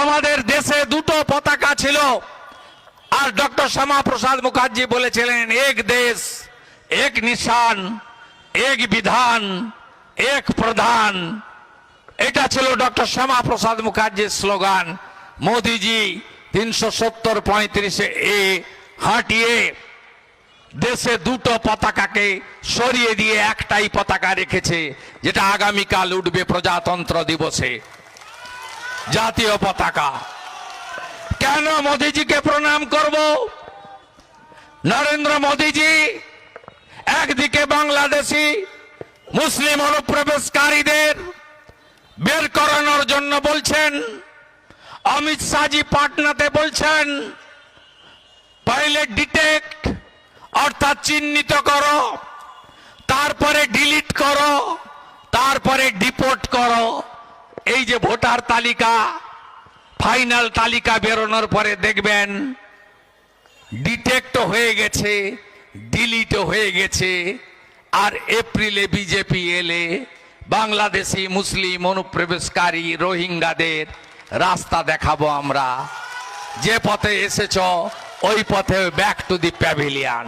আমাদের দেশে দুটো পতাকা ছিল, আর ডক্টর শ্যামা প্রসাদ মুখার্জি বলেছিলেন এক দেশ এক নিশান এক বিধান এক প্রধান। এটা ছিল ডক্টর শ্যামা প্রসাদ মুখার্জির স্লোগান। মোদিজি ৩৭০-৩৫ হাঁটিয়ে দেশে দুটো পতাকাকে সরিয়ে দিয়ে একটাই পতাকা রেখেছে, যেটা আগামীকাল উঠবে প্রজাতন্ত্র দিবসে, জাতীয় পতাকা। কেন মোদিজিকে প্রণাম করব? নরেন্দ্র মোদিজি একদিকে বাংলাদেশি মুসলিম অনুপ্রবেশকারীদের বের করানোর জন্য বলছেন, অমিত শাহজি পাটনাতে বলছেন পহলে ডিটেক্ট অর্থাৎ চিহ্নিত করো, তারপরে ডিলিট করো, তারপরে ডিপোর্ট করো। এই যে ভোটার তালিকা, ফাইনাল তালিকা বেরোনোর পরে দেখবেন ডিটেক্ট হয়ে গেছে, ডিলিট হয়ে গেছে। আর এপ্রিলে বিজেপি এলে বাংলাদেশি মুসলিম অনুপ্রবেশকারী রোহিঙ্গাদের রাস্তা দেখাবো আমরা। যে পথে এসেছ ওই পথে ব্যাক টু দি প্যাভিলিয়ন।